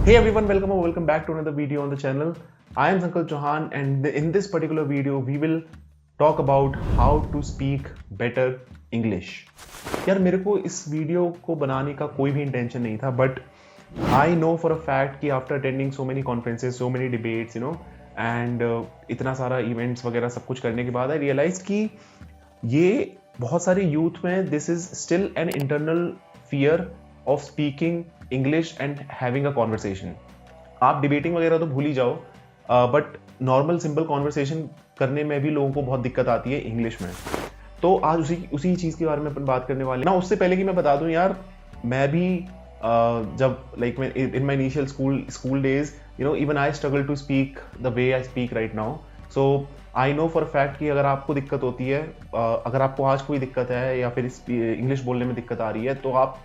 Hey everyone, welcome or welcome back to another video on the channel. I am Sankalp Chauhan and in this particular video we will talk about how to speak better English. यार मेरे को इस video को बनाने का कोई भी intention नहीं था, but I know for a fact कि after attending so many conferences, so many debates, and इतना सारा इवेंट्स वगैरह सब कुछ करने के बाद आई रियलाइज कि ये बहुत सारे यूथ में this is still an internal fear of speaking English and having a conversation. आप डिबेटिंग वगैरह तो भूल ही जाओ, बट नॉर्मल सिंपल कॉन्वर्सेशन करने में भी लोगों को बहुत दिक्कत आती है इंग्लिश में. तो आज उसी चीज़ के बारे में अपन बात करने वाले ना. उससे पहले कि मैं बता दूं यार, मैं भी जब लाइक मैं in my initial school days, even I struggle to speak the way I speak right now. So I know for fact कि अगर आपको दिक्कत होती है, अगर आपको आज कोई दिक्कत है या फिर इंग्लिश बोलने में दिक्कत आ रही है, तो आप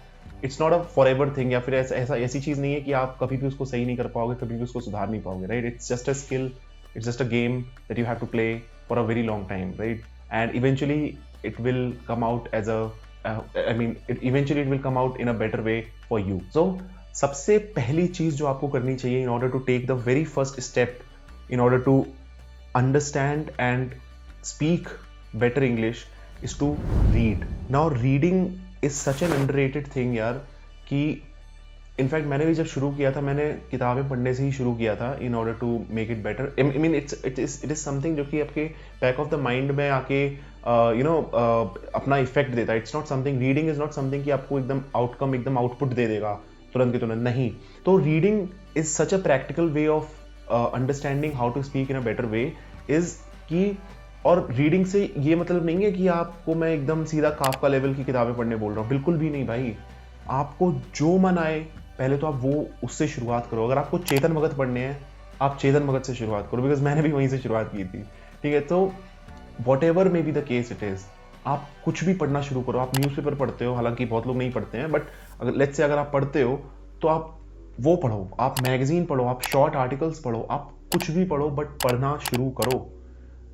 it's not a for ever thing, या फिर ऐसी चीज़ नहीं है कि आप कभी भी उसको सही नहीं कर पाओगे, कभी भी उसको सुधार नहीं पाओगे, right. It's just a skill, it's just a game that you have to play for a very long time, right. And eventually it will come out as a eventually it will come out in a better way for you. So सबसे पहली चीज जो आपको करनी चाहिए in order to take the very first step in order to understand and speak better English is to read. Now reading is such an underrated thing यार, कि in fact मैंने भी जब शुरू किया था, मैंने किताबें पढ़ने से ही शुरू किया था in order to make it better. I mean it is something जो कि आपके बैक ऑफ द माइंड में आके अपना इफेक्ट देता है. It's not something, reading is not something कि आपको एकदम आउटपुट दे देगा तुरंत के तुरंत, नहीं. तो reading is such a practical way of understanding how to speak in a better way is कि, और रीडिंग से ये मतलब नहीं है कि आपको मैं एकदम सीधा काफका लेवल की किताबें पढ़ने बोल रहा हूँ, बिल्कुल भी नहीं भाई. आपको जो मन आए पहले तो आप वो उससे शुरुआत करो. अगर आपको चेतन भगत पढ़ने हैं, आप चेतन भगत से शुरुआत करो, बिकॉज मैंने भी वहीं से शुरुआत की थी, ठीक है. तो what ever may be the case it is, आप कुछ भी पढ़ना शुरू करो. आप न्यूज़पेपर पढ़ते हो, हालांकि बहुत लोग नहीं पढ़ते हैं, बट अगर लेट्स से अगर आप पढ़ते हो तो आप वो पढ़ो, आप मैगजीन पढ़ो, आप शॉर्ट आर्टिकल्स पढ़ो, आप कुछ भी पढ़ो, बट पढ़ना शुरू करो,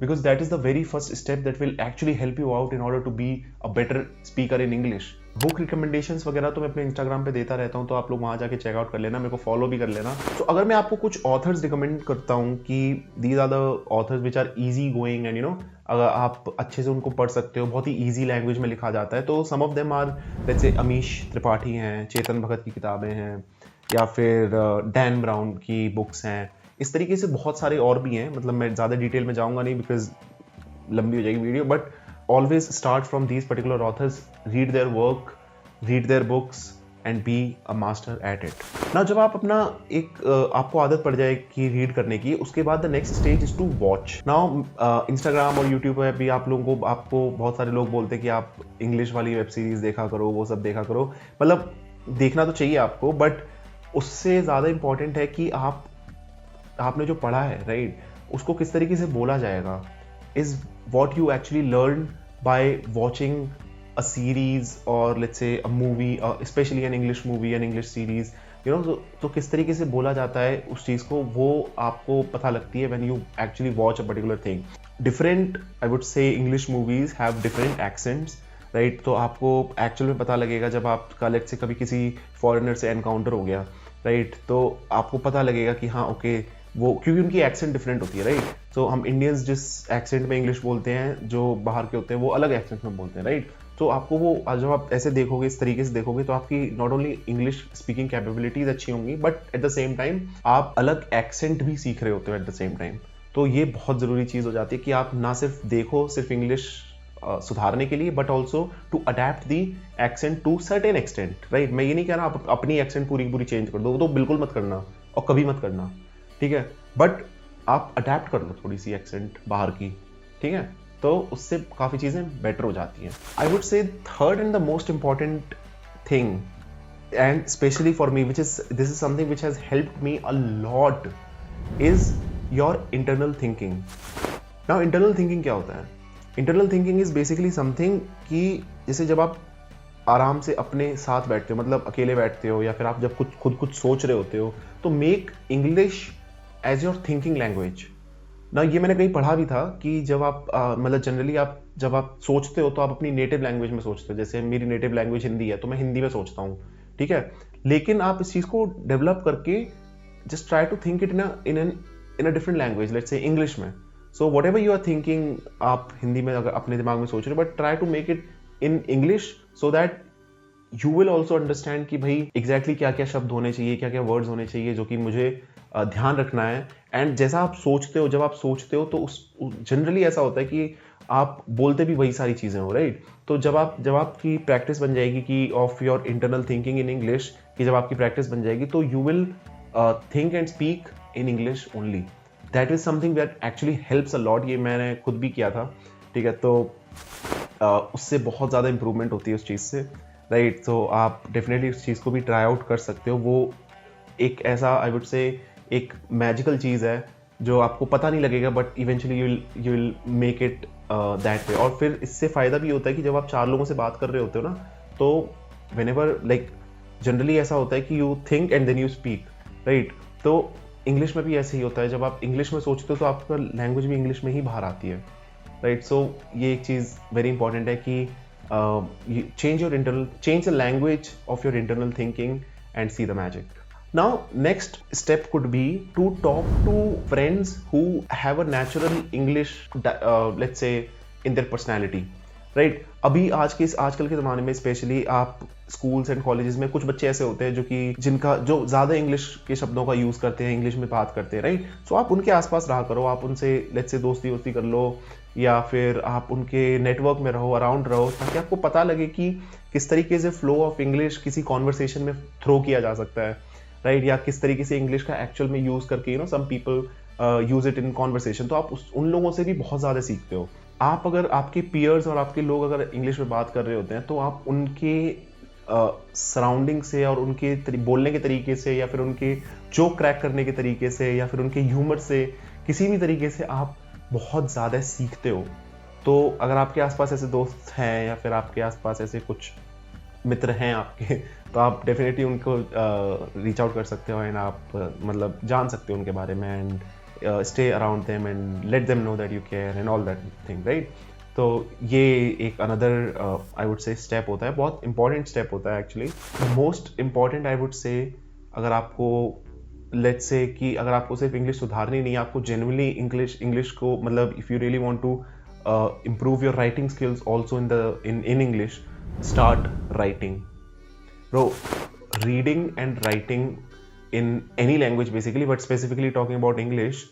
because that is the very first step that will actually help you out in order to be a better speaker in English. Book recommendations वगैरह तो मैं अपने इंस्टाग्राम पे देता रहता हूँ, तो आप लोग वहाँ जाके चेकआउट कर लेना, मेरे को फॉलो भी कर लेना. तो अगर मैं आपको कुछ ऑथर्स रिकमेंड करता हूँ कि these are the authors which are easy going and अगर आप अच्छे से उनको पढ़ सकते हो, बहुत ही ईजी लैंग्वेज में लिखा जाता है, तो some of them are let's say Amish Tripathi हैं, चेतन भगत की किताबें हैं, या फिर डैन ब्राउन की बुक्स हैं. इस तरीके से बहुत सारे और भी हैं. मतलब मैं ज़्यादा डिटेल में जाऊंगा नहीं बिकॉज लंबी हो जाएगी video, but always start from these particular authors, read their work, read their books and be a master at it. ना जब आप अपना आपको आदत पड़ जाए कि रीड करने की, उसके बाद the next stage is to watch. Now Instagram और यूट्यूब पर भी आपको बहुत सारे लोग बोलते हैं कि आप इंग्लिश वाली वेब सीरीज देखा करो, वो सब देखा करो. मतलब देखना तो चाहिए आपको, बट उससे ज़्यादा इंपॉर्टेंट है कि आपने जो पढ़ा है, राइट, उसको किस तरीके से बोला जाएगा is what you actually learn by watching a series और let's say a movie, specially an English movie, an English series. तो किस तरीके से बोला जाता है उस चीज़ को, वो आपको पता लगती है when you actually watch a particular thing. Different, I would say English movies have different accents, right. तो आपको एक्चुअल में पता लगेगा जब आपका लेट्स से कभी किसी फॉरेनर से एनकाउंटर हो गया, राइट, तो आपको पता लगेगा कि हाँ ओके, वो क्योंकि उनकी एक्सेंट डिफरेंट होती है, राइट. तो हम इंडियंस जिस एक्सेंट में इंग्लिश बोलते हैं, जो बाहर के होते हैं वो अलग एक्सेंट में बोलते हैं, राइट. तो आपको वो जब आप ऐसे देखोगे, इस तरीके से देखोगे, तो आपकी not only English speaking capabilities अच्छी होंगी, but at the same time आप अलग एक्सेंट भी सीख रहे होते हो एट द सेम टाइम. तो ये बहुत ज़रूरी चीज़ हो जाती है कि आप ना सिर्फ देखो सिर्फ इंग्लिश सुधारने के लिए, but also to adept the accent to certain extent, right. मैं ये नहीं कह रहा आप अपनी एक्सेंट पूरी चेंज कर दो, वो तो बिल्कुल मत करना और कभी मत करना, ठीक है. बट आप अडेप्ट कर लो थोड़ी सी एक्सेंट बाहर की, ठीक है, तो उससे काफ़ी चीज़ें बेटर हो जाती हैं. I would say third and the most important thing, and specially for me, this is something which has helped me a lot, is your internal thinking. Now internal thinking क्या होता है? Internal thinking is basically something कि जैसे जब आप आराम से अपने साथ बैठते हो, मतलब अकेले बैठते हो, या फिर आप जब खुद सोच रहे होते हो, तो make English as your thinking language. ना ये मैंने कहीं पढ़ा भी था कि जब आप मतलब जनरली जब आप सोचते हो तो आप अपनी नेटिव लैंग्वेज में सोचते हो. जैसे मेरी नेटिव लैंग्वेज हिंदी है, तो मैं हिंदी में सोचता हूँ, ठीक है. लेकिन आप इस चीज़ को डेवलप करके just try to think it in a different language, let's say English में. So whatever you are thinking, आप हिंदी में अगर अपने दिमाग में सोच रहे हो, but try to make it in English so that you will also understand कि भाई exactly क्या क्या शब्द होने चाहिए, क्या क्या वर्ड्स होने चाहिए जो कि मुझे ध्यान रखना है. एंड जैसा आप सोचते हो, जब आप सोचते हो तो उस जनरली ऐसा होता है कि आप बोलते भी वही सारी चीज़ें हो, राइट. तो जब आपकी प्रैक्टिस बन जाएगी कि of your internal thinking in English, कि जब आपकी प्रैक्टिस बन जाएगी तो you will think and speak in English only. That is something that actually helps a lot. ये मैंने खुद भी किया था, ठीक है. तो उससे बहुत ज़्यादा इंप्रूवमेंट होती है उस चीज़ से, राइट. तो आप डेफिनेटली उस चीज़ को भी ट्राई आउट कर सकते हो. वो एक ऐसा आई वुड से एक मैजिकल चीज़ है जो आपको पता नहीं लगेगा, but eventually you will make it that way. और फिर इससे फ़ायदा भी होता है कि जब आप 4 लोगों से बात कर रहे होते हो ना, तो व्हेनेवर लाइक जनरली ऐसा होता है कि you think and then you speak, right. तो इंग्लिश में भी ऐसे ही होता है. जब आप इंग्लिश में सोचते हो तो आपका लैंग्वेज भी इंग्लिश में ही बाहर आती है, राइट. सो ये एक चीज़ वेरी इंपॉर्टेंट है कि change the language of your internal thinking and see the magic. Now next step could be to talk to friends who have a natural English let's say in their personality, right. अभी आजकल के ज़माने में specially आप schools and colleges में कुछ बच्चे ऐसे होते हैं जो ज़्यादा इंग्लिश के शब्दों का यूज़ करते हैं, इंग्लिश में बात करते हैं, राइट. सो आप उनके आसपास रहा करो, आप उनसे लेट्स से दोस्ती कर लो, या फिर आप उनके नेटवर्क में रहो, अराउंड रहो, ताकि आपको पता लगे कि किस तरीके से फ्लो ऑफ इंग्लिश किसी कॉन्वर्सेशन में थ्रो किया जा सकता है, राइट. या किस तरीके से इंग्लिश का एक्चुअल में यूज़ करके some people use it in conversation. तो आप उन लोगों से भी बहुत ज़्यादा सीखते हो. आप अगर आपके पीयर्स और आपके लोग अगर इंग्लिश में बात कर रहे होते हैं तो आप उनके सराउंडिंग से और उनके बोलने के तरीके से, या फिर उनके जोक क्रैक करने के तरीके से, या फिर उनके ह्यूमर से, किसी भी तरीके से आप बहुत ज़्यादा सीखते हो. तो अगर आपके आसपास ऐसे दोस्त हैं या फिर आपके आसपास ऐसे कुछ मित्र हैं आपके, तो आप डेफिनेटली उनको रीच आउट कर सकते हो एंड आप मतलब जान सकते हो उनके बारे में, and stay around them and let them know that you care and all that thing, right. तो ये एक another I would say step होता है, बहुत इंपॉर्टेंट स्टेप होता है actually. Most important I would say, अगर आपको लेट्स से कि अगर आपको सिर्फ इंग्लिश सुधारनी नहीं है, आपको जेन्युइनली इंग्लिश को मतलब if you really want to improve your writing skills also in English, start writing, bro. Reading and writing in any language basically, but specifically talking about English,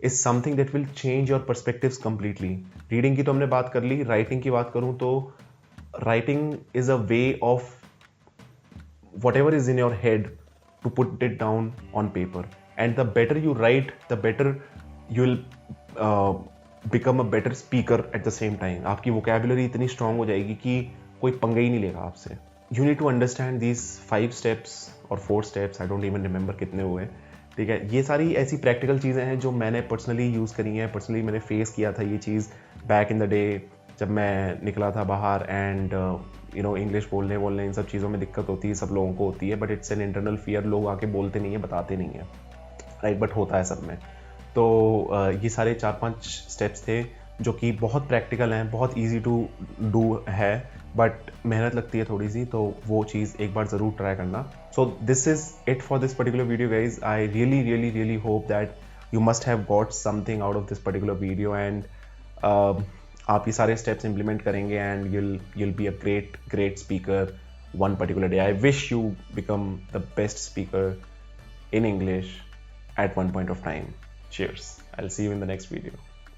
is something that will change your perspectives completely. Reading की तो हमने बात कर ली, writing की बात करूँ तो writing is a way of whatever is in your head to put it down on paper, and the better you write, the better you will become a better speaker at the same time. आपकी vocabulary इतनी strong हो जाएगी कि कोई पंगा ही नहीं लेगा आपसे. You need to understand these 5 steps or 4 steps, I don't even remember कितने हुए, ठीक है. ये सारी ऐसी प्रैक्टिकल चीज़ें हैं जो मैंने पर्सनली यूज़ करी हैं, पर्सनली मैंने फेस किया था ये चीज़ बैक इन द डे जब मैं निकला था बाहर. एंड इंग्लिश बोलने इन सब चीज़ों में दिक्कत होती है, सब लोगों को होती है, but it's an internal fear. लोग आके बोलते नहीं है, बताते नहीं है, राइट, बट होता है सब में. तो ये सारे 4-5 स्टेप्स थे जो कि बहुत प्रैक्टिकल हैं, बहुत ईजी टू डू है, बट मेहनत लगती है थोड़ी सी. तो वो चीज़ एक बार ज़रूर ट्राई करना. So this is it for this particular video guys. I really hope that you must have got something out of this particular video, and आप ये सारे स्टेप्स इम्प्लीमेंट करेंगे and you'll be a great speaker one particular day. I wish you become the best speaker in English at one point of time. Cheers. I'll see you in the next video.